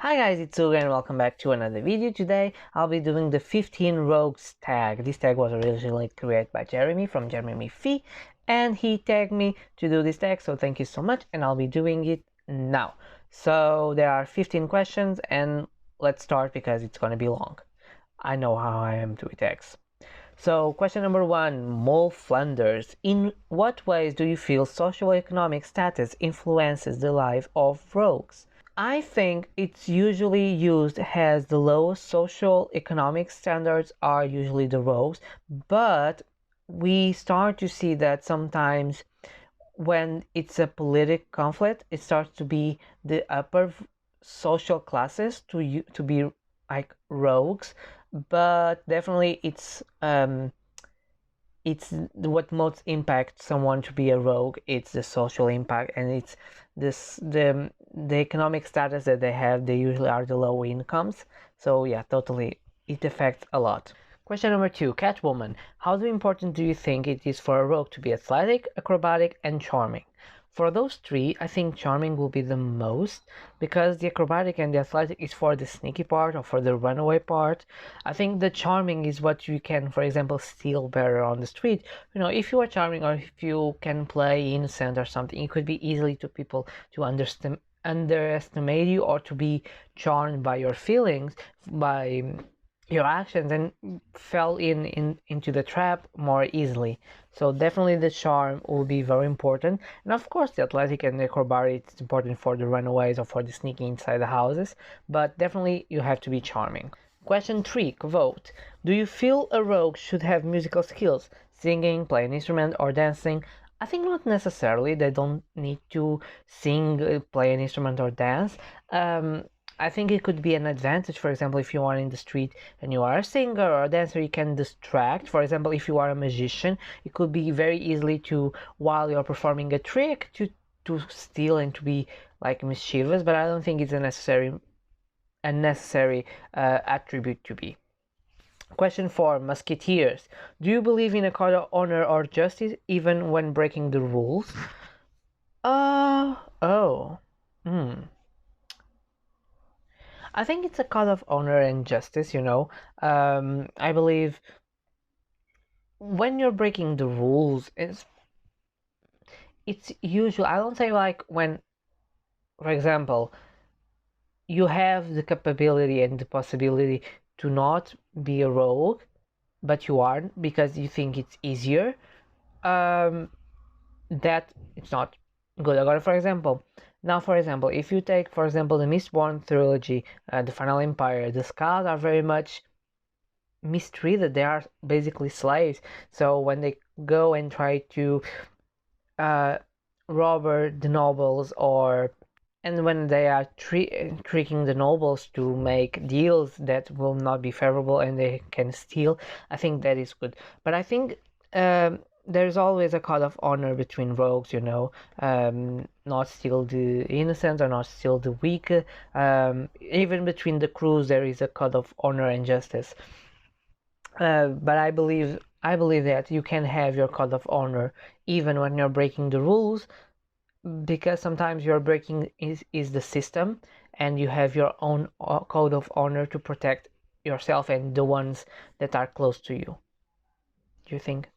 Hi guys, it's Uga and welcome back to another video. Today I'll be doing the 15 rogues tag. This tag was originally created by Jeremy from Jeremy Fee, and he tagged me to do this tag, so thank you so much, and I'll be doing it now. So there are 15 questions and let's start because it's gonna be long. I know how I am doing tags. So question number 1, Mole Flanders. In what ways do you feel socioeconomic status influences the life of rogues? I think it's usually used as the lowest social economic standards are usually the rogues, but we start to see that sometimes when it's a political conflict, it starts to be the upper social classes to be like rogues, but definitely it's what most impacts someone to be a rogue. It's the social impact, and it's the economic status that they have. They usually are the low incomes, so yeah, totally it affects a lot. Question number 2, Catwoman. How important do you think it is for a rogue to be athletic, acrobatic, and charming? For those three, I think charming will be the most, because the acrobatic and the athletic is for the sneaky part or for the runaway part. I think the charming is what you can, for example, steal better on the street. You know, if you are charming or if you can play innocent or something, it could be easily to people to underestimate you or to be charmed by your feelings, by your actions, and fell into the trap more easily. So definitely the charm will be very important, and of course the athletic and the acrobatic is important for the runaways or for the sneaking inside the houses, but definitely you have to be charming. Question 3, vote. Do you feel a rogue should have musical skills, singing, play an instrument, or dancing? I think not necessarily. They don't need to sing, play an instrument, or dance. I think it could be an advantage. For example, if you are in the street and you are a singer or a dancer, you can distract. For example, if you are a magician, it could be very easily to, while you're performing a trick, to steal and to be like mischievous, but I don't think it's a necessary attribute to be. Question 4, Musketeers. Do you believe in a code of honor or justice even when breaking the rules? Oh. I think it's a code of honor and justice, you know. I believe when you're breaking the rules, it's usual. I don't say like when, for example, you have the capability and the possibility to not be a rogue, but you aren't because you think it's easier. That it's not good. I got it, for example. Now, for example, if you take, for example, the Mistborn trilogy, the Final Empire, the Skalds are very much mistreated. They are basically slaves. So when they go and try to rob the nobles, and when they are tricking the nobles to make deals that will not be favorable and they can steal, I think that is good. But I think there's always a code of honor between rogues, you know, not steal the innocent or not steal the weak. Even between the crews, there is a code of honor and justice. But I believe that you can have your code of honor even when you're breaking the rules, because sometimes you're breaking is the system, and you have your own code of honor to protect yourself and the ones that are close to you. Do you think?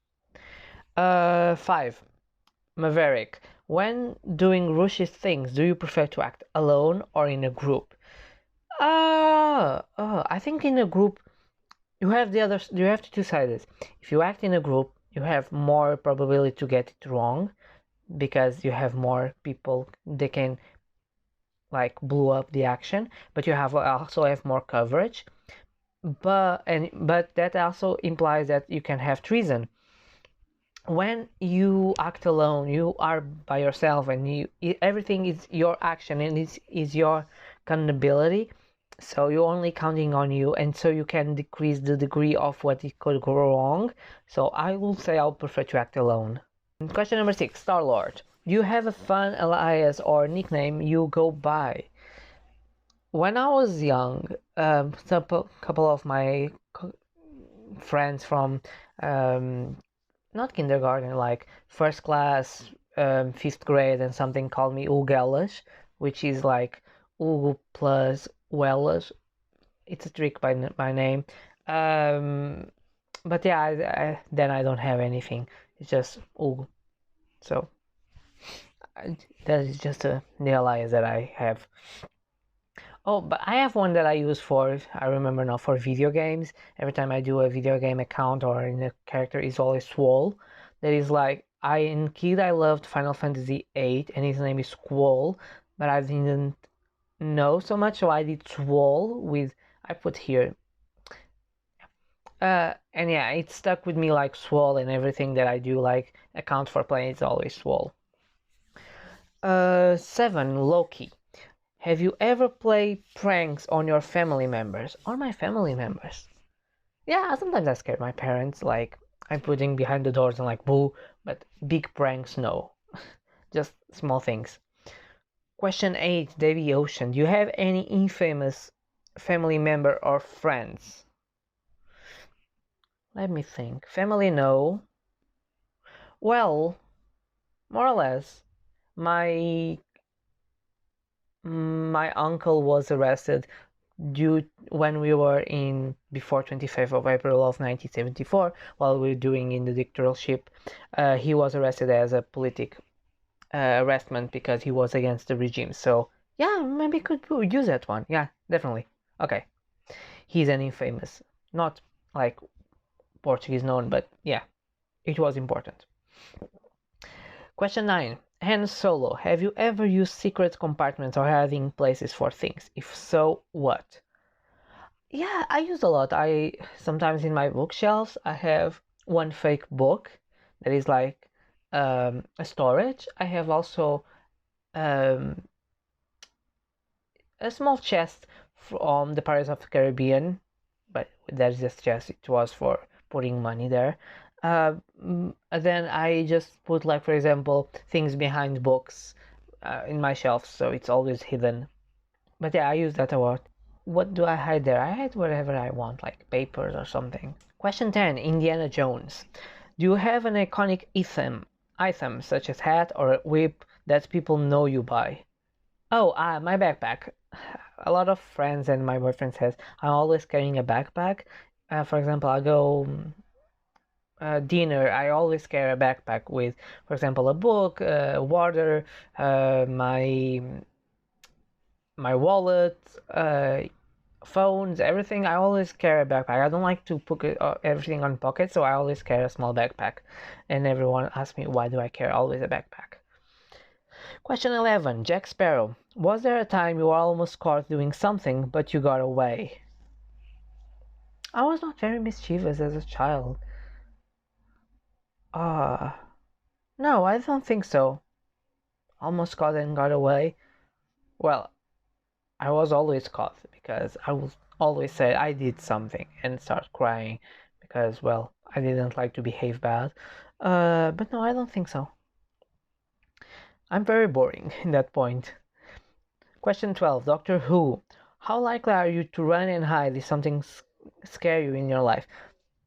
5, Maverick. When doing rushes things, do you prefer to act alone or in a group? I think in a group you have the two sides. If you act in a group, you have more probability to get it wrong because you have more people that can like blow up the action, but you also have more coverage. But that also implies that you can have treason. When you act alone, you are by yourself, and everything is your action and is your accountability. So you're only counting on you, and so you can decrease the degree of what it could go wrong. So I will say I'll prefer to act alone. Question number 6, Star-Lord. Do you have a fun alias or nickname you go by? When I was young, a couple of my friends from not kindergarten, like first class, 5th grade and something, called me Ugelish, which is like Ugu plus Wells. It's a trick by name. But yeah, then I don't have anything. It's just Ug. So that is just the alliance that I have. Oh, but I have one that I use for, I remember now, for video games. Every time I do a video game account or in a character is always Swole. That is like, in kid I loved Final Fantasy VIII and his name is Squall, but I didn't know so much, so I did Swole with, I put here. And yeah, it stuck with me like Swole, and everything that I do, like account for playing, is always Swole. 7, Loki. Have you ever played pranks on your family members or my family members? Yeah, sometimes I scare my parents, like I'm putting behind the doors and like boo, but big pranks, no. Just small things. Question 8, Davy Ocean. Do you have any infamous family member or friends? Let me think. Family, no. Well, more or less. My uncle was arrested when we were in before 25th of April of 1974, while we were doing in the dictatorship. He was arrested as a politic arrestment because he was against the regime. So yeah, maybe could use that one. Yeah, definitely. Okay, he's an infamous, not like Portuguese known, but yeah, it was important. Question 9. Han Solo, have you ever used secret compartments or hiding places for things? If so, what? Yeah, I use a lot. I sometimes in my bookshelves I have one fake book that is like a storage. I have also um, a small chest from the Pirates of the Caribbean, but that's just chest. It was for putting money there. Then I just put, like, for example, things behind books in my shelf, so it's always hidden. But yeah, I use that a lot. What do I hide there? I hide whatever I want, like papers or something. Question 10, Indiana Jones. Do you have an iconic item such as hat or a whip that people know you by? Oh, my backpack. A lot of friends and my boyfriend says I'm always carrying a backpack. For example, I go dinner, I always carry a backpack with, for example, a book, water, my wallet, phones, everything. I always carry a backpack. I don't like to put everything on pocket, so I always carry a small backpack. And everyone asks me, why do I carry always a backpack? Question 11, Jack Sparrow. Was there a time you were almost caught doing something, but you got away? I was not very mischievous as a child. No, I don't think so. Almost caught and got away. Well, I was always caught because I would always say I did something and start crying because, well, I didn't like to behave bad. But no, I don't think so. I'm very boring in that point. Question 12, Doctor Who. How likely are you to run and hide if something scares you in your life?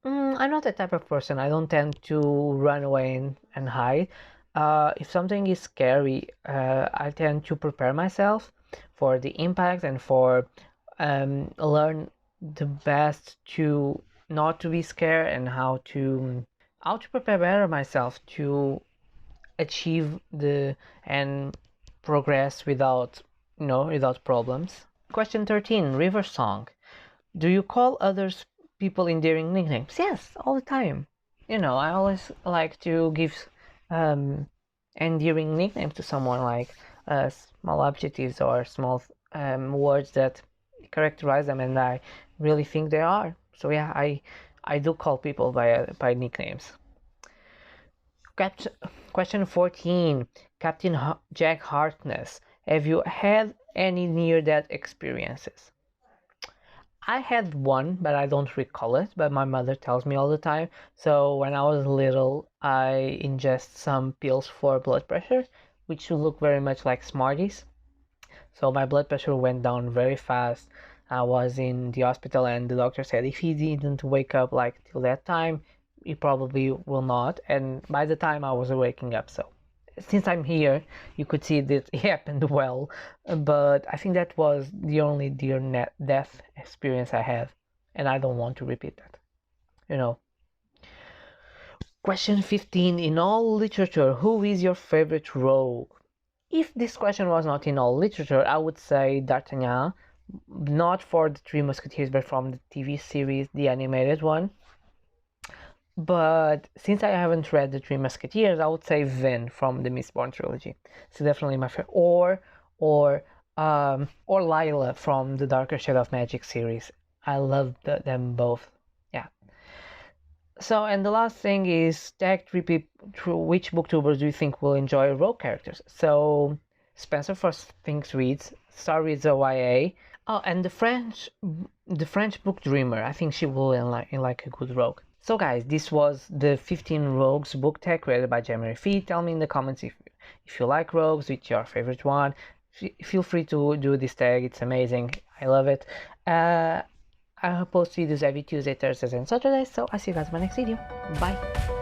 I'm not that type of person. I don't tend to run away and hide. If something is scary, I tend to prepare myself for the impact and for learn the best to not to be scared and how to prepare better myself to achieve and progress without problems. Question 13, River Song. Do you call others people endearing nicknames? Yes, all the time. I always like to give endearing nicknames to someone, like small adjectives or small words that characterize them, and I really think they are. So yeah, I do call people by nicknames. Question 14, Captain Jack Harkness. Have you had any near-death experiences? I had one, but I don't recall it, but my mother tells me all the time. So when I was little, I ingest some pills for blood pressure, which look very much like Smarties. So my blood pressure went down very fast. I was in the hospital and the doctor said if he didn't wake up like till that time, he probably will not. And by the time I was waking up, so since I'm here, you could see that it happened well, but I think that was the only death experience I have, and I don't want to repeat that, you know. Question 15. In all literature, who is your favorite rogue? If this question was not in all literature, I would say D'Artagnan, not for the Three Musketeers, but from the TV series, the animated one. But since I haven't read the Three Musketeers, I would say Vin from the Mistborn trilogy. So definitely my favorite. Or Lila from the Darker Shade of Magic series. I love them both. Yeah. So, and the last thing is tag repeat which booktubers do you think will enjoy rogue characters? So, Spencer first thinks reads, Star reads a YA. Oh, and the French book dreamer. I think she will like a good rogue. So guys, this was the 15 rogues book tag created by Jeremy Fee. Tell me in the comments if you like rogues, which your favorite one. Feel free to do this tag, it's amazing. I love it. I post videos every Tuesday, Thursdays, and Saturdays, so I'll see you guys in my next video. Bye!